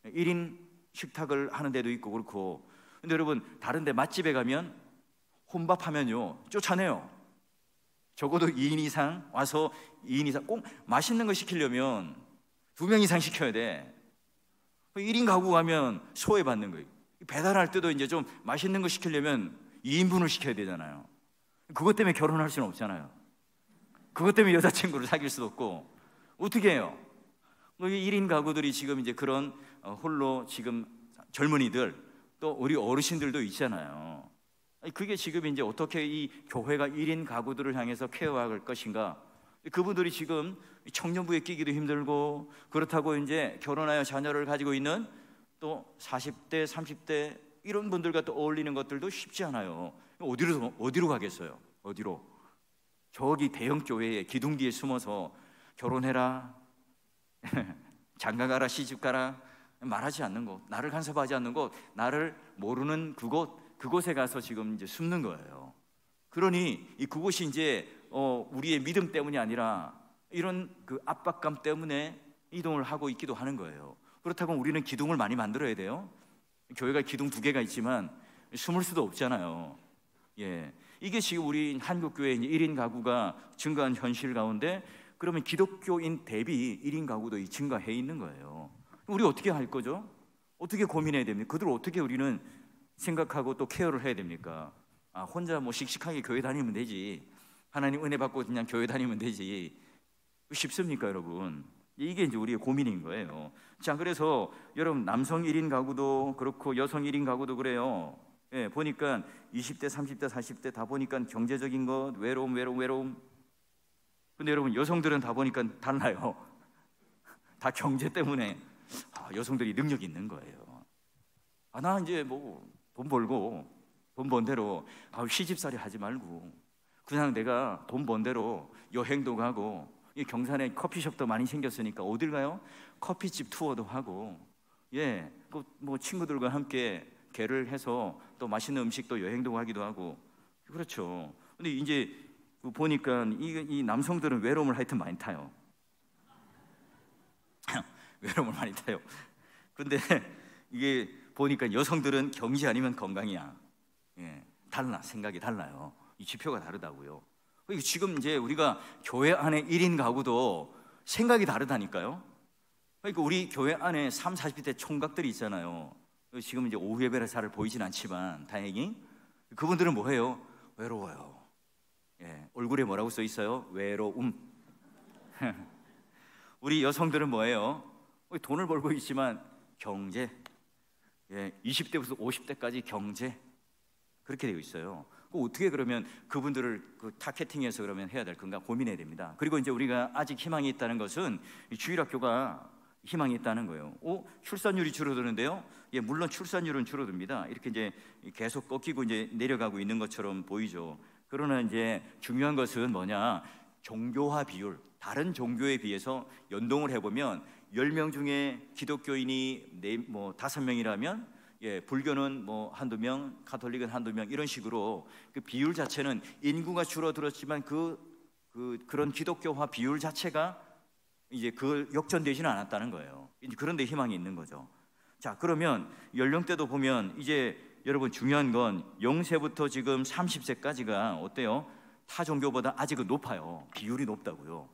1인 식탁을 하는 데도 있고 그렇고, 근데 여러분 다른 데 맛집에 가면 혼밥하면요 쫓아내요. 적어도 2인 이상 와서 2인 이상 꼭 맛있는 거 시키려면 2명 이상 시켜야 돼. 1인 가구 가면 소외받는 거예요. 배달할 때도 이제 좀 맛있는 거 시키려면 2인분을 시켜야 되잖아요. 그것 때문에 결혼할 수는 없잖아요. 그것 때문에 여자친구를 사귈 수도 없고 어떻게 해요? 1인 가구들이 지금 이제 그런 홀로 지금 젊은이들 또 우리 어르신들도 있잖아요. 그게 지금 이제 어떻게 이 교회가 1인 가구들을 향해서 케어할 것인가? 그분들이 지금 청년부에 끼기도 힘들고 그렇다고 이제 결혼하여 자녀를 가지고 있는 또 40대, 30대 이런 분들과 또 어울리는 것들도 쉽지 않아요. 어디로 가겠어요? 어디로? 저기 대형 교회에 기둥 뒤에 숨어서 결혼해라, 장가 가라, 시집 가라 말하지 않는 곳, 나를 간섭하지 않는 곳, 나를 모르는 그곳에 가서 지금 이제 숨는 거예요. 그러니 그곳이 이제 우리의 믿음 때문이 아니라 이런 그 압박감 때문에 이동을 하고 있기도 하는 거예요. 그렇다고 우리는 기둥을 많이 만들어야 돼요. 교회가 기둥 2개가 있지만 숨을 수도 없잖아요. 예, 이게 지금 우리 한국교회 1인 가구가 증가한 현실 가운데 그러면 기독교인 대비 1인 가구도 증가해 있는 거예요. 우리 어떻게 할 거죠? 어떻게 고민해야 됩니까? 그들 어떻게 우리는 생각하고 또 케어를 해야 됩니까? 혼자 뭐 씩씩하게 교회 다니면 되지, 하나님 은혜 받고 그냥 교회 다니면 되지, 쉽습니까 여러분? 이게 이제 우리의 고민인 거예요. 자, 그래서 여러분 남성 1인 가구도 그렇고 여성 1인 가구도 그래요. 예, 보니까 20대, 30대, 40대 다 보니까 경제적인 것, 외로움. 근데 여러분 여성들은 다 보니까 달라요. 다 경제 때문에 여성들이 능력이 있는 거예요. 나 이제 뭐 돈 벌고 돈 번 대로 시집살이 하지 말고 그냥 내가 돈 번 대로 여행도 가고, 이 경산에 커피숍도 많이 생겼으니까 어딜 가요? 커피집 투어도 하고, 예, 뭐 친구들과 함께 개를 해서 또 맛있는 음식도 여행도 가기도 하고 그렇죠. 근데 이제 보니까 이 남성들은 외로움을 하여튼 많이 타요. 외로움을 많이 타요. 근데 이게 보니까 여성들은 경제 아니면 건강이야. 예, 달라, 생각이 달라요. 이 지표가 다르다고요. 지금 이제 우리가 교회 안에 1인 가구도 생각이 다르다니까요. 그러니까 우리 교회 안에 30, 40대 총각들이 있잖아요. 지금 이제 오후 예배를 잘 보이진 않지만 다행히 그분들은 뭐해요? 외로워요. 예, 얼굴에 뭐라고 써 있어요? 외로움. 우리 여성들은 뭐예요? 돈을 벌고 있지만 경제, 예, 20대부터 50대까지 경제 그렇게 되어 있어요. 어떻게 그러면 그분들을 그 타겟팅해서 그러면 해야 될 건가 고민해야 됩니다. 그리고 이제 우리가 아직 희망이 있다는 것은 주일학교가 희망이 있다는 거예요. 출산율이 줄어드는데요. 예, 물론 출산율은 줄어듭니다. 이렇게 이제 계속 꺾이고 이제 내려가고 있는 것처럼 보이죠. 그러나 이제 중요한 것은 뭐냐? 종교화 비율, 다른 종교에 비해서 연동을 해보면 10명 중에 기독교인이 5명이라면 예, 불교는 뭐 한두 명, 가톨릭은 한두 명 이런 식으로 그 비율 자체는 인구가 줄어들었지만 그런 기독교화 비율 자체가 이제 그 역전되지는 않았다는 거예요. 그런데 희망이 있는 거죠. 자, 그러면 연령대도 보면 이제 여러분 중요한 건 0세부터 지금 30세까지가 어때요? 타 종교보다 아직은 높아요. 비율이 높다고요.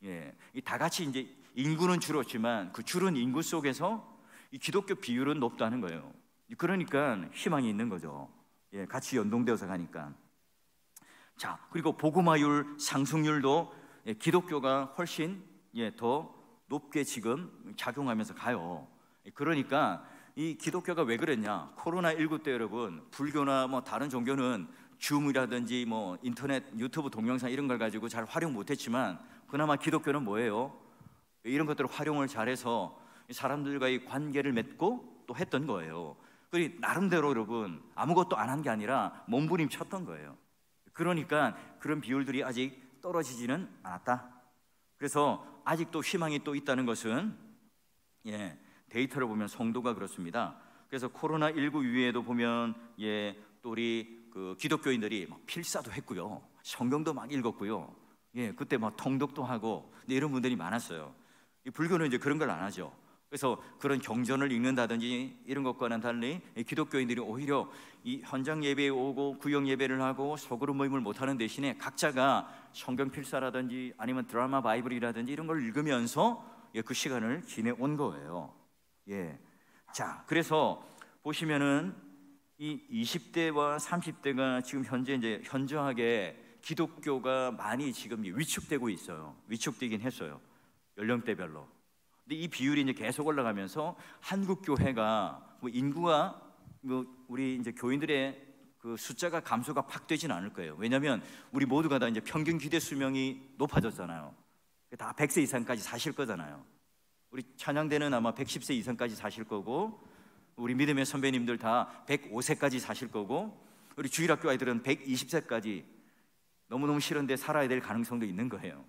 예, 다 같이 이제 인구는 줄었지만 그 줄은 인구 속에서 이 기독교 비율은 높다는 거예요. 그러니까 희망이 있는 거죠. 예, 같이 연동되어서 가니까. 자, 그리고 복음화율 상승률도 기독교가 훨씬 더 높게 지금 작용하면서 가요. 그러니까 이 기독교가 왜 그랬냐? 코로나19 때 여러분 불교나 뭐 다른 종교는 줌이라든지 뭐 인터넷 유튜브 동영상 이런 걸 가지고 잘 활용 못했지만 그나마 기독교는 뭐예요? 이런 것들을 활용을 잘해서 사람들과의 관계를 맺고 또 했던 거예요. 그리고 나름대로 여러분 아무것도 안 한 게 아니라 몸부림쳤던 거예요. 그러니까 그런 비율들이 아직 떨어지지는 않았다. 그래서 아직도 희망이 또 있다는 것은 데이터를 보면 성도가 그렇습니다. 그래서 코로나19 이후에도 보면 또 우리 그 기독교인들이 막 필사도 했고요, 성경도 막 읽었고요, 그때 막 통독도 하고 이런 분들이 많았어요. 불교는 이제 그런 걸 안 하죠. 그래서 그런 경전을 읽는다든지 이런 것과는 달리 기독교인들이 오히려 이 현장 예배에 오고 구역 예배를 하고 소그룹 모임을 못하는 대신에 각자가 성경 필사라든지 아니면 드라마 바이블이라든지 이런 걸 읽으면서 그 시간을 지내온 거예요. 자, 그래서 보시면은 이 20대와 30대가 지금 현재 이제 현저하게 기독교가 많이 지금 위축되고 있어요. 위축되긴 했어요. 연령대별로. 근데 이 비율이 이제 계속 올라가면서 한국 교회가 인구가 우리 이제 교인들의 그 숫자가 감소가 팍 되진 않을 거예요. 왜냐하면 우리 모두가 다 이제 평균 기대 수명이 높아졌잖아요. 다 100세 이상까지 사실 거잖아요. 우리 찬양대는 아마 110세 이상까지 사실 거고, 우리 믿음의 선배님들 다 105세까지 사실 거고, 우리 주일학교 아이들은 120세까지 너무너무 싫은데 살아야 될 가능성도 있는 거예요.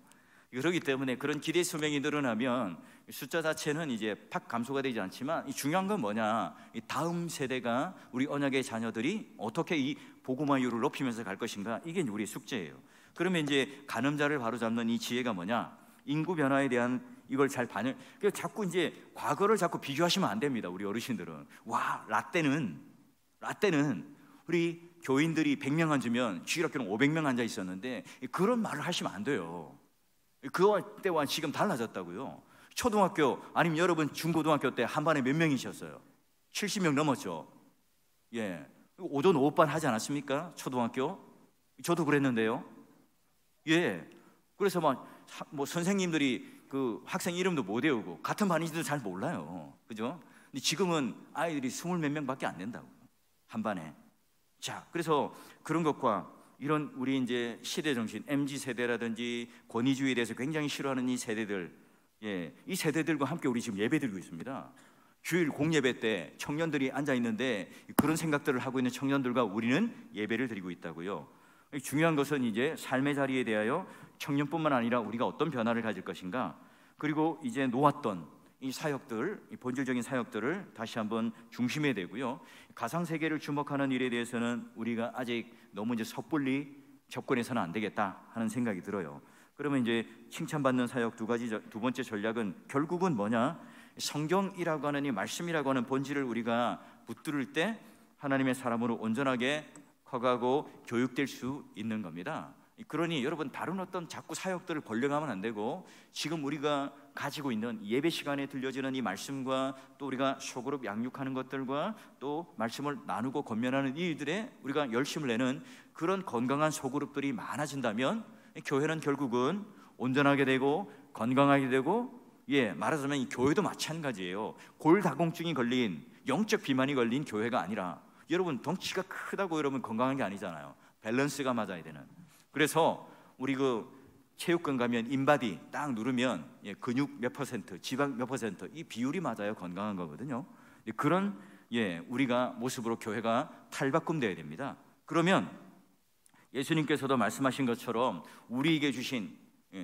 그렇기 때문에 그런 기대 수명이 늘어나면 숫자 자체는 이제 팍 감소가 되지 않지만 이 중요한 건 뭐냐? 이 다음 세대가 우리 언약의 자녀들이 어떻게 이 복음화율을 높이면서 갈 것인가? 이게 우리의 숙제예요. 그러면 이제 간음자를 바로잡는 이 지혜가 뭐냐? 인구 변화에 대한 이걸 잘 반영. 그래서 자꾸 이제 과거를 자꾸 비교하시면 안 됩니다. 우리 어르신들은 와 라떼는 우리 교인들이 100명 앉으면 주일학교는 500명 앉아 있었는데 그런 말을 하시면 안 돼요. 그때와 지금 달라졌다고요. 초등학교 아니면 여러분 중고등학교 때 한 반에 몇 명이셨어요? 70명 넘었죠. 오전 오후반 하지 않았습니까? 초등학교? 저도 그랬는데요. 그래서 뭐 선생님들이 그 학생 이름도 못 외우고 같은 반인지도 잘 몰라요. 그죠? 근데 지금은 아이들이 20몇 명밖에 안 된다고 한 반에. 자, 그래서 그런 것과 이런 우리 이제 시대 정신, MZ 세대라든지 권위주의에 대해서 굉장히 싫어하는 이 세대들, 이 세대들과 함께 우리 지금 예배드리고 있습니다. 주일 공예배 때 청년들이 앉아 있는데 그런 생각들을 하고 있는 청년들과 우리는 예배를 드리고 있다고요. 중요한 것은 이제 삶의 자리에 대하여 청년뿐만 아니라 우리가 어떤 변화를 가질 것인가, 그리고 이제 놓았던 이 사역들, 이 본질적인 사역들을 다시 한번 중심에 대고요. 가상 세계를 주목하는 일에 대해서는 우리가 아직 너무 이제 섣불리 접근해서는 안 되겠다 하는 생각이 들어요. 그러면 이제 칭찬받는 사역 두 번째 전략은 결국은 뭐냐? 성경이라고 하는 이 말씀이라고 하는 본질을 우리가 붙들을 때 하나님의 사람으로 온전하게 커가고 교육될 수 있는 겁니다. 그러니 여러분 다른 어떤 자꾸 사역들을 벌려가면 안 되고 지금 우리가 가지고 있는 예배 시간에 들려지는 이 말씀과 또 우리가 소그룹 양육하는 것들과 또 말씀을 나누고 권면하는 이 일들에 우리가 열심을 내는 그런 건강한 소그룹들이 많아진다면 교회는 결국은 온전하게 되고 건강하게 되고 말하자면 이 교회도 마찬가지예요. 골다공증이 걸린 영적 비만이 걸린 교회가 아니라 여러분 덩치가 크다고 여러분 건강한 게 아니잖아요. 밸런스가 맞아야 되는. 그래서 우리 그 체육관 가면 인바디 딱 누르면 근육 몇 퍼센트, 지방 몇 퍼센트, 이 비율이 맞아요. 건강한 거거든요. 그런 우리가 모습으로 교회가 탈바꿈돼야 됩니다. 그러면 예수님께서도 말씀하신 것처럼 우리에게 주신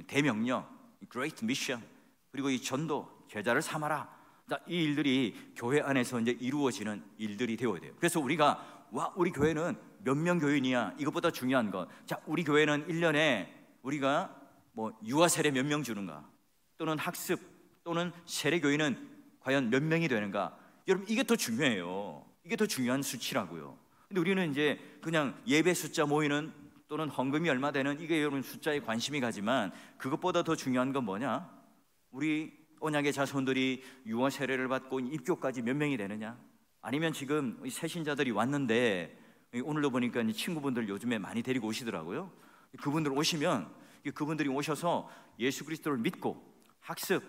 대명령, Great Mission, 그리고 이 전도, 제자를 삼아라. 자, 이 일들이 교회 안에서 이제 이루어지는 일들이 되어야 돼요. 그래서 우리가 우리 교회는 몇 명 교인이야. 이것보다 중요한 것. 자, 우리 교회는 1년에 우리가 뭐 유아 세례 몇 명 주는가, 또는 학습, 또는 세례 교인은 과연 몇 명이 되는가. 여러분 이게 더 중요해요. 이게 더 중요한 수치라고요. 근데 우리는 이제 그냥 예배 숫자 모이는 또는 헌금이 얼마 되는 이게 여러분 숫자에 관심이 가지만 그것보다 더 중요한 건 뭐냐? 우리 언약의 자손들이 유아 세례를 받고 입교까지 몇 명이 되느냐? 아니면 지금 새신자들이 왔는데 오늘도 보니까 친구분들 요즘에 많이 데리고 오시더라고요. 그분들 오시면 그분들이 오셔서 예수 그리스도를 믿고 학습,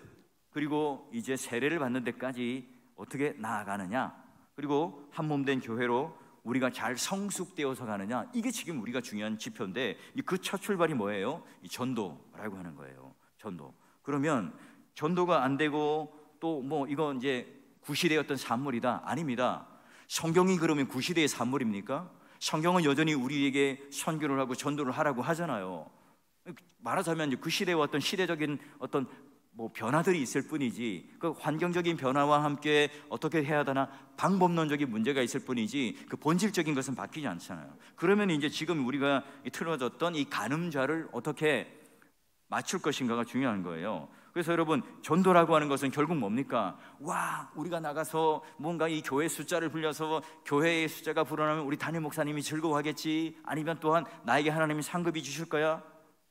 그리고 이제 세례를 받는 데까지 어떻게 나아가느냐, 그리고 한 몸 된 교회로 우리가 잘 성숙되어서 가느냐, 이게 지금 우리가 중요한 지표인데 그 첫 출발이 뭐예요? 이 전도라고 하는 거예요. 전도. 그러면 전도가 안 되고 또 뭐 이거 이제 구시대의 어떤 산물이다? 아닙니다. 성경이 그러면 구시대의 산물입니까? 성경은 여전히 우리에게 선교를 하고 전도를 하라고 하잖아요. 말하자면 그 시대와 어떤 시대적인 어떤 뭐 변화들이 있을 뿐이지, 그 환경적인 변화와 함께 어떻게 해야 되나 방법론적인 문제가 있을 뿐이지 그 본질적인 것은 바뀌지 않잖아요. 그러면 이제 지금 우리가 틀어졌던 이 가늠자를 어떻게 맞출 것인가가 중요한 거예요. 그래서 여러분 전도라고 하는 것은 결국 뭡니까? 우리가 나가서 뭔가 이 교회 숫자를 불려서 교회의 숫자가 불어나면 우리 담임 목사님이 즐거워하겠지, 아니면 또한 나에게 하나님이 상급이 주실 거야,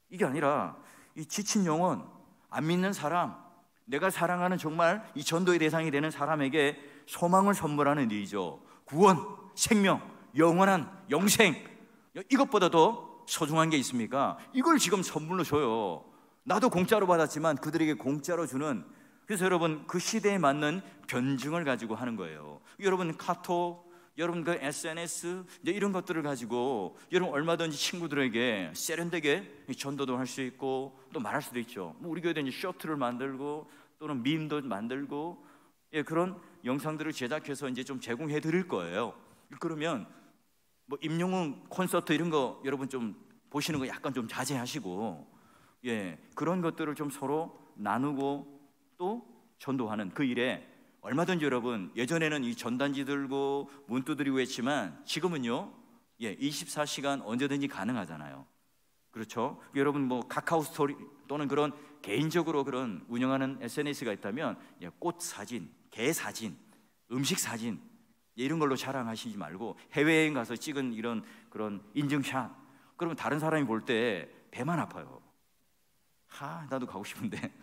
이게 아니라 이 지친 영혼, 안 믿는 사람, 내가 사랑하는 정말 이 전도의 대상이 되는 사람에게 소망을 선물하는 일이죠. 구원, 생명, 영원한 영생, 이것보다 더 소중한 게 있습니까? 이걸 지금 선물로 줘요. 나도 공짜로 받았지만 그들에게 공짜로 주는. 그래서 여러분 그 시대에 맞는 변증을 가지고 하는 거예요. 여러분 카톡, 여러분 그 SNS 이제 이런 것들을 가지고 여러분 얼마든지 친구들에게 세련되게 전도도 할 수 있고 또 말할 수도 있죠. 뭐 우리 교회도 이제 쇼트를 만들고 또는 밈도 만들고 그런 영상들을 제작해서 이제 좀 제공해 드릴 거예요. 그러면 뭐 임영웅 콘서트 이런 거 여러분 좀 보시는 거 약간 좀 자제하시고 그런 것들을 좀 서로 나누고 또 전도하는 그 일에 얼마든지 여러분, 예전에는 이 전단지 들고 문두 드리고 했지만 지금은요 24시간 언제든지 가능하잖아요. 그렇죠? 여러분 뭐 카카오 스토리 또는 그런 개인적으로 그런 운영하는 SNS가 있다면 꽃 사진, 개 사진, 음식 사진 이런 걸로 자랑하시지 말고 해외여행 가서 찍은 이런 그런 인증샷, 그러면 다른 사람이 볼 때 배만 아파요. 나도 가고 싶은데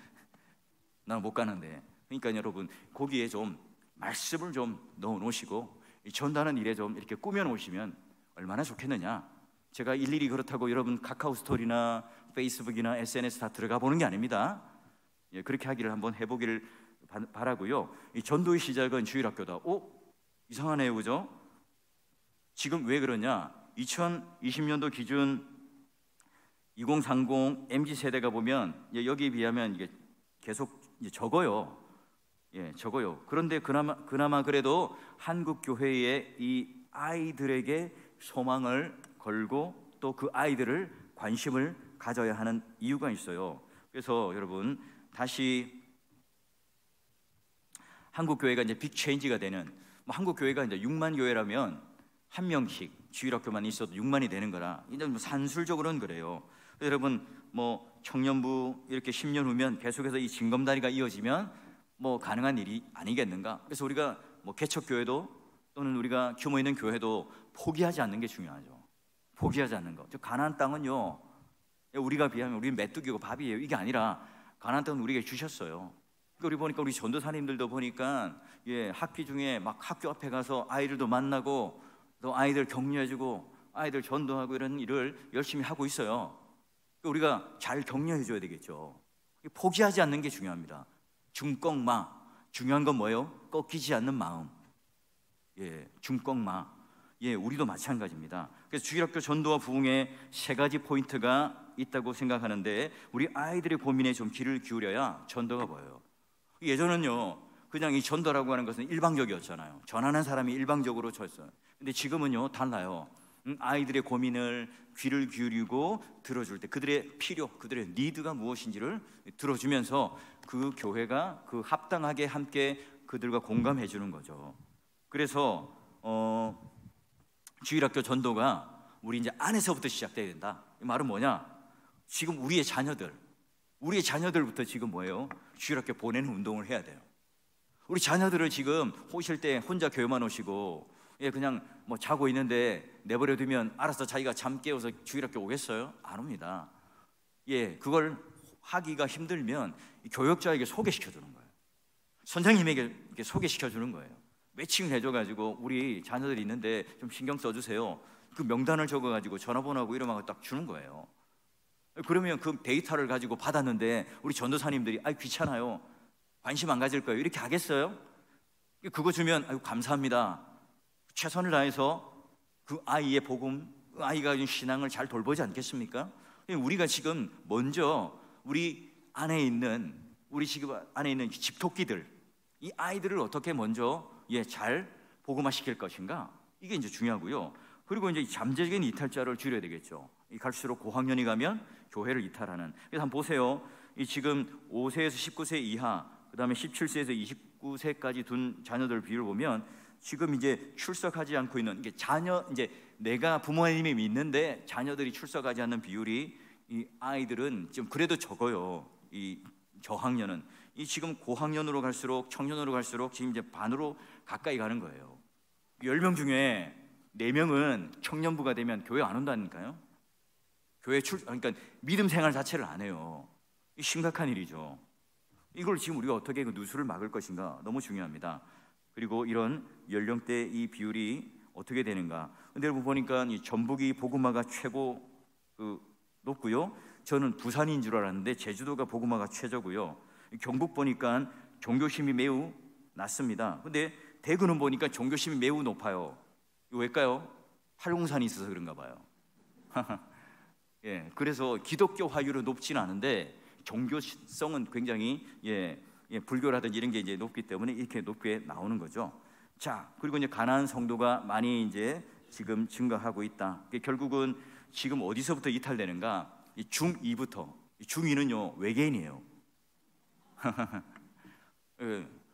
나는 못 가는데. 그러니까 여러분 거기에 좀 말씀을 좀 넣어 놓으시고 전도하는 일에 좀 이렇게 꾸며 놓으시면 얼마나 좋겠느냐. 제가 일일이 그렇다고 여러분 카카오 스토리나 페이스북이나 SNS 다 들어가 보는 게 아닙니다. 그렇게 하기를 한번 해보기를 바라고요. 이 전도의 시작은 주일학교다. 이상하네요, 그죠? 지금 왜 그러냐? 2020년도 기준 2030 MZ 세대가 보면 여기에 비하면 이게 계속 적어요. 적어요. 그런데 그나마 그래도 한국 교회에 이 아이들에게 소망을 걸고 또 그 아이들을 관심을 가져야 하는 이유가 있어요. 그래서 여러분 다시 한국 교회가 이제 빅 체인지가 되는, 한국 교회가 이제 6만 교회라면 한 명씩 주일학교만 있어도 6만이 되는 거라 이제 뭐 산술적으로는 그래요. 여러분 뭐 청년부 이렇게 10년 후면 계속해서 이 징검다리가 이어지면 뭐 가능한 일이 아니겠는가. 그래서 우리가 뭐 개척교회도 또는 우리가 규모 있는 교회도 포기하지 않는 게 중요하죠. 포기하지 않는 거. 가나안 땅은요 우리가 비하면 우리는 메뚜기고 밥이에요. 이게 아니라 가나안 땅은 우리에게 주셨어요. 우리 보니까 우리 전도사님들도 보니까 학기 중에 막 학교 앞에 가서 아이들도 만나고 또 아이들 격려해주고 아이들 전도하고 이런 일을 열심히 하고 있어요. 우리가 잘 격려해줘야 되겠죠. 포기하지 않는 게 중요합니다. 중꺾마, 중요한 건 뭐예요? 꺾이지 않는 마음. 중꺾마. 우리도 마찬가지입니다. 그래서 주일학교 전도와 부흥에 세 가지 포인트가 있다고 생각하는데 우리 아이들의 고민에 좀 귀를 기울여야 전도가 보여요. 예전은요 그냥 이 전도라고 하는 것은 일방적이었잖아요. 전하는 사람이 일방적으로 쳤어요. 근데 지금은요 달라요. 아이들의 고민을 귀를 기울이고 들어줄 때 그들의 필요, 그들의 니드가 무엇인지를 들어주면서 그 교회가 그 합당하게 함께 그들과 공감해 주는 거죠. 그래서 주일학교 전도가 우리 이제 안에서부터 시작돼야 된다. 이 말은 뭐냐? 지금 우리의 자녀들부터 지금 뭐예요? 주일학교 보내는 운동을 해야 돼요. 우리 자녀들을 지금 오실 때 혼자 교회만 오시고 그냥 뭐 자고 있는데 내버려 두면 알아서 자기가 잠 깨워서 주일학교 오겠어요? 안 옵니다. 그걸 하기가 힘들면 교역자에게 소개시켜 주는 거예요. 선생님에게 이렇게 소개시켜 주는 거예요. 매칭을 해줘가지고 우리 자녀들이 있는데 좀 신경 써주세요. 그 명단을 적어가지고 전화번호하고 이름하고 딱 주는 거예요. 그러면 그 데이터를 가지고 받았는데 우리 전도사님들이 귀찮아요, 관심 안 가질 거예요, 이렇게 하겠어요? 그거 주면 아유 감사합니다, 최선을 다해서 그 아이의 복음, 그 아이가 가진 신앙을 잘 돌보지 않겠습니까? 우리가 지금 먼저 우리 지금 안에 있는 집토끼들, 이 아이들을 어떻게 먼저 잘 복음화시킬 것인가, 이게 이제 중요하고요. 그리고 이제 잠재적인 이탈자를 줄여야 되겠죠. 갈수록 고학년이 가면 교회를 이탈하는. 그래서 한번 보세요. 지금 5세에서 19세 이하, 그 다음에 17세에서 29세까지 둔 자녀들 비율을 보면 지금 이제 출석하지 않고 있는 이제 내가 부모님이 믿는데 자녀들이 출석하지 않는 비율이, 이 아이들은 좀 그래도 적어요. 이 저학년은 지금 고학년으로 갈수록, 청년으로 갈수록 지금 이제 반으로 가까이 가는 거예요. 10명 중에 4명은 청년부가 되면 교회 안 온다니까요. 그러니까 믿음 생활 자체를 안 해요. 심각한 일이죠. 이걸 지금 우리가 어떻게 그 누수를 막을 것인가 너무 중요합니다. 그리고 이런 연령대 이 비율이 어떻게 되는가. 근데 여러분 보니까 이 전북이 복음화가 최고 높고요. 저는 부산인 줄 알았는데 제주도가 복음화가 최저고요. 경북 보니까 종교심이 매우 낮습니다. 근데 대구는 보니까 종교심이 매우 높아요. 이거 왜일까요? 팔공산이 있어서 그런가 봐요. 그래서 기독교 화율은 높지는 않은데 종교성은 굉장히 불교라든지 이런 게 이제 높기 때문에 이렇게 높게 나오는 거죠. 자, 그리고 이제 가난한 성도가 많이 이제 지금 증가하고 있다. 결국은 지금 어디서부터 이탈되는가? 중2부터. 중2는요 외계인이에요.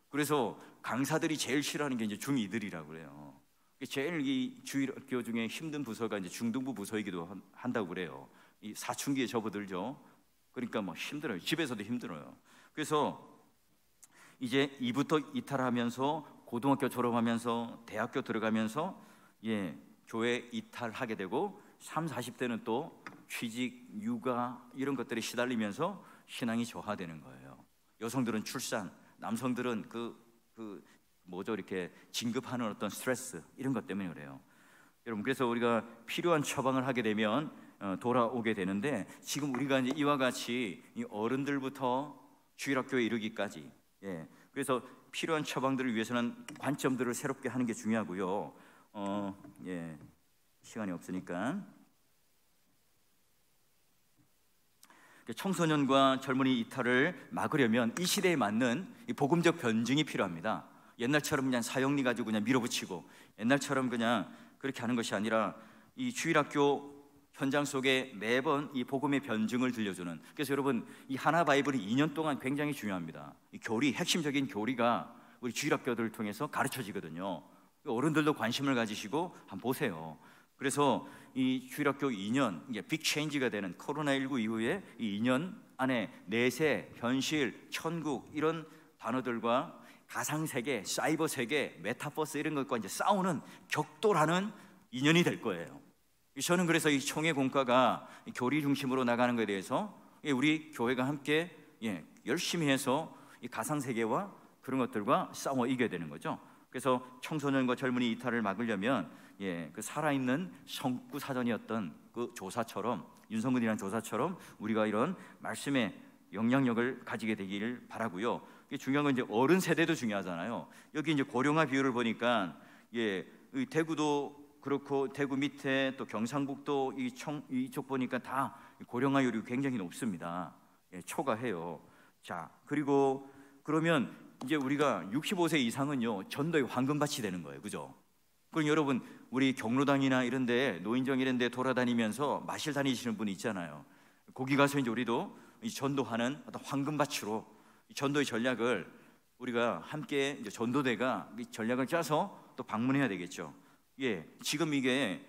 그래서 강사들이 제일 싫어하는 게 이제 중2들이라고 그래요. 제일 이 주일학교 중에 힘든 부서가 이제 중등부 부서이기도 한다고 그래요. 이 사춘기에 접어들죠. 그러니까 뭐 힘들어요. 집에서도 힘들어요. 그래서 이제 2부터 이탈하면서 고등학교 졸업하면서 대학교 들어가면서 교회 이탈하게 되고 30, 40대는 또 취직, 육아 이런 것들에 시달리면서 신앙이 저하되는 거예요. 여성들은 출산, 남성들은 이렇게 진급하는 어떤 스트레스 이런 것 때문에 그래요. 여러분, 그래서 우리가 필요한 처방을 하게 되면 돌아오게 되는데, 지금 우리가 이제 이와 같이 이 어른들부터 주일학교에 이르기까지, 그래서 필요한 처방들을 위해서는 관점들을 새롭게 하는 게 중요하고요. 시간이 없으니까 청소년과 젊은이 이탈을 막으려면 이 시대에 맞는 이 복음적 변증이 필요합니다. 옛날처럼 그냥 사형리 가지고 그냥 밀어붙이고 옛날처럼 그냥 그렇게 하는 것이 아니라 이 주일학교 현장 속에 매번 이 복음의 변증을 들려주는. 그래서 여러분, 이 하나 바이블이 2년 동안 굉장히 중요합니다. 이 교리, 핵심적인 교리가 우리 주일학교들을 통해서 가르쳐지거든요. 어른들도 관심을 가지시고 한번 보세요. 그래서 이 주일학교 2년, 이게 빅 체인지가 되는 코로나19 이후에 이 2년 안에 내세, 현실, 천국 이런 단어들과 가상세계, 사이버세계, 메타버스 이런 것과 이제 싸우는 격돌하는 2년이 될 거예요. 저는 그래서 이 총회 공과가 교리 중심으로 나가는 것에 대해서 우리 교회가 함께 열심히 해서 이 가상세계와 그런 것들과 싸워 이겨야 되는 거죠. 그래서 청소년과 젊은이 이탈을 막으려면 그 살아있는 성구 사전이었던 그 조사처럼, 윤성근이라는 조사처럼 우리가 이런 말씀의 영향력을 가지게 되기를 바라고요. 중요한 건 이제 어른 세대도 중요하잖아요. 여기 이제 고령화 비율을 보니까 예, 이 대구도 그렇고 대구 밑에 또 경상북도 이쪽 보니까 다 고령화율이 굉장히 높습니다. 예, 초과해요. 자, 그리고 그러면 이제 우리가 65세 이상은요 전도의 황금밭이 되는 거예요, 그죠? 그럼 여러분 우리 경로당이나 이런데 노인정 이런데 돌아다니면서 마실 다니시는 분이 있잖아요. 거기 가서 이제 우리도 이 전도하는 어떤 황금밭으로 이 전도의 전략을 우리가 함께 이제 전도대가 이 전략을 짜서 또 방문해야 되겠죠. 예, 지금 이게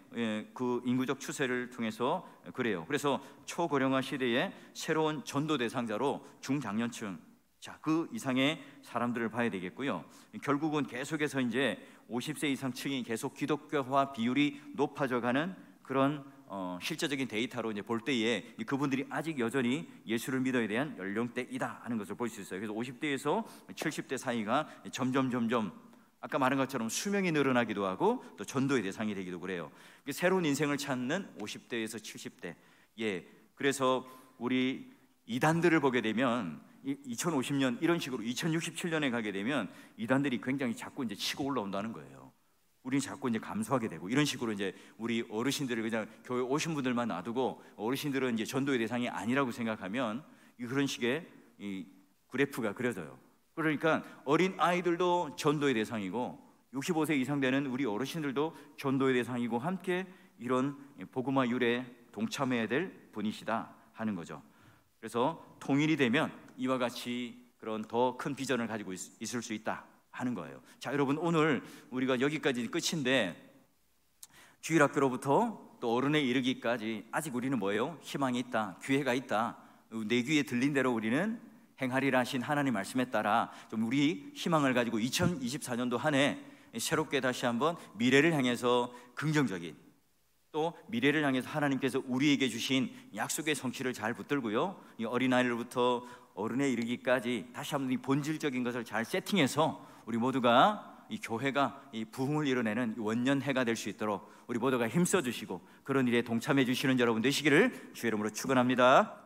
그 인구적 추세를 통해서 그래요. 그래서 초고령화 시대에 새로운 전도 대상자로 중장년층, 자, 그 이상의 사람들을 봐야 되겠고요. 결국은 계속해서 이제 50세 이상 층이 계속 기독교화 비율이 높아져가는 그런 실제적인 데이터로 이제 볼 때에 그분들이 아직 여전히 예수를 믿어야 대한 연령대이다 하는 것을 볼 수 있어요. 그래서 50대에서 70대 사이가 점점 아까 말한 것처럼 수명이 늘어나기도 하고 또 전도의 대상이 되기도 그래요. 새로운 인생을 찾는 50대에서 70대. 예, 그래서 우리 이단들을 보게 되면 2050년 이런 식으로 2067년에 가게 되면 이단들이 굉장히 자꾸 이제 치고 올라온다는 거예요. 우리는 자꾸 이제 감소하게 되고 이런 식으로 이제 우리 어르신들을 그냥 교회 오신 분들만 놔두고 어르신들은 이제 전도의 대상이 아니라고 생각하면 그런 식의 이 그래프가 그려져요. 그러니까 어린 아이들도 전도의 대상이고 65세 이상 되는 우리 어르신들도 전도의 대상이고 함께 이런 복음화 율에 동참해야 될 분이시다 하는 거죠. 그래서 통일이 되면 이와 같이 그런 더 큰 비전을 가지고 있을 수 있다 하는 거예요. 자, 여러분 오늘 우리가 여기까지 끝인데 주일학교로부터 또 어른에 이르기까지 아직 우리는 뭐예요? 희망이 있다, 기회가 있다. 내 귀에 들린 대로 우리는 행하리라 하신 하나님 말씀에 따라 좀 우리 희망을 가지고 2024년도 한 해 새롭게 다시 한번 미래를 향해서 긍정적인 또 미래를 향해서 하나님께서 우리에게 주신 약속의 성취를 잘 붙들고요, 이 어린아이로부터 어른에 이르기까지 다시 한번 이 본질적인 것을 잘 세팅해서 우리 모두가 이 교회가 이 부흥을 이뤄내는 원년해가 될 수 있도록 우리 모두가 힘써 주시고 그런 일에 동참해 주시는 여러분 되시기를 주의 이름으로 축원합니다.